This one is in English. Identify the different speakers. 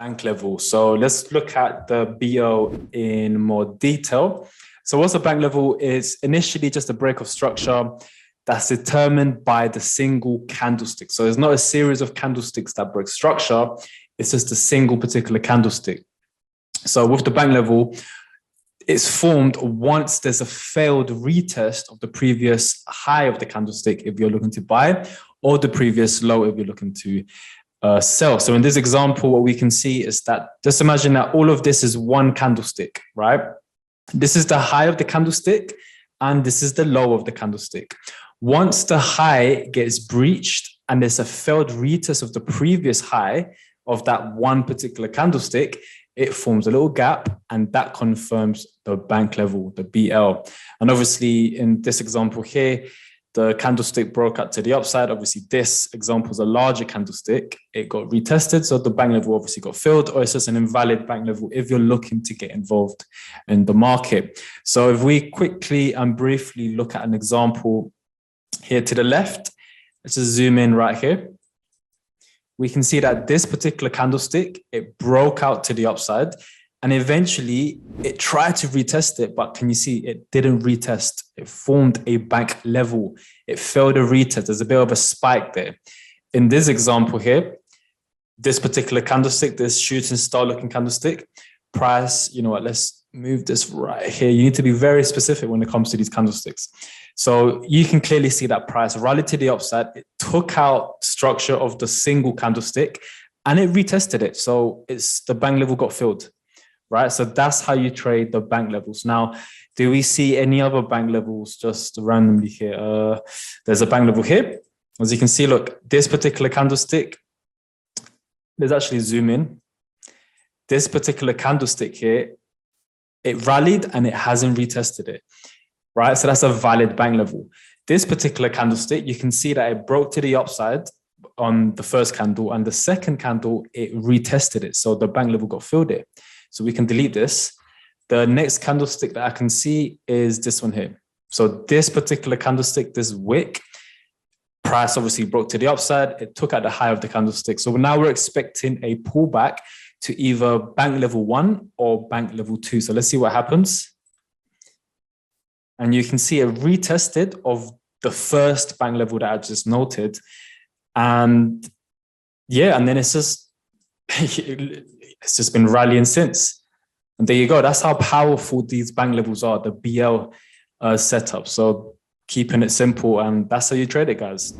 Speaker 1: bank level. So let's look at the BO in more detail. So what's a bank level is initially just a break of structure that's determined by the single candlestick. So there's not a series of candlesticks that break structure. It's just a single particular candlestick. So with the bank level, it's formed once there's a failed retest of the previous high of the candlestick if you're looking to buy, or the previous low if you're looking to sell. So in this example, what we can see is that, just imagine that all of this is one candlestick, right? This is the high of the candlestick, and this is the low of the candlestick. Once the high gets breached and there's a failed retest of the previous high of that one particular candlestick, it forms a little gap, and that confirms the bank level, the BL. And obviously in this example here, the candlestick broke out to the upside. Obviously this example is a larger candlestick. It got retested, so the bank level obviously got filled, or it's just an invalid bank level if you're looking to get involved in the market. So if we quickly and briefly look at an example here to the left, let's just zoom in right here. We can see that this particular candlestick, it broke out to the upside, and eventually it tried to retest it, but can you see it didn't retest? It formed a bank level. It failed a retest. There's a bit of a spike there. In this example here, this particular candlestick, this shooting star looking candlestick, price, you know what, let's move this right here. You need to be very specific when it comes to these candlesticks. So you can clearly see that price rallied to the upside. It took out structure of the single candlestick and it retested it. So the bank level got filled, right? So that's how you trade the bank levels. Now, do we see any other bank levels just randomly here? There's a bank level here. As you can see, look, this particular candlestick, let's actually zoom in. This particular candlestick here, it rallied and it hasn't retested it. Right, so that's a valid bank level. This particular candlestick, you can see that it broke to the upside on the first candle, and the second candle, it retested it. So the bank level got filled it. So we can delete this. The next candlestick that I can see is this one here. So this particular candlestick, this wick, price obviously broke to the upside. It took out the high of the candlestick. So now we're expecting a pullback to either bank level 1 or bank level 2. So let's see what happens. And you can see a retested of the first bank level that I just noted. And yeah, and then it's just been rallying since. And there you go. That's how powerful these bank levels are, the BL setup. So keeping it simple, and that's how you trade it, guys.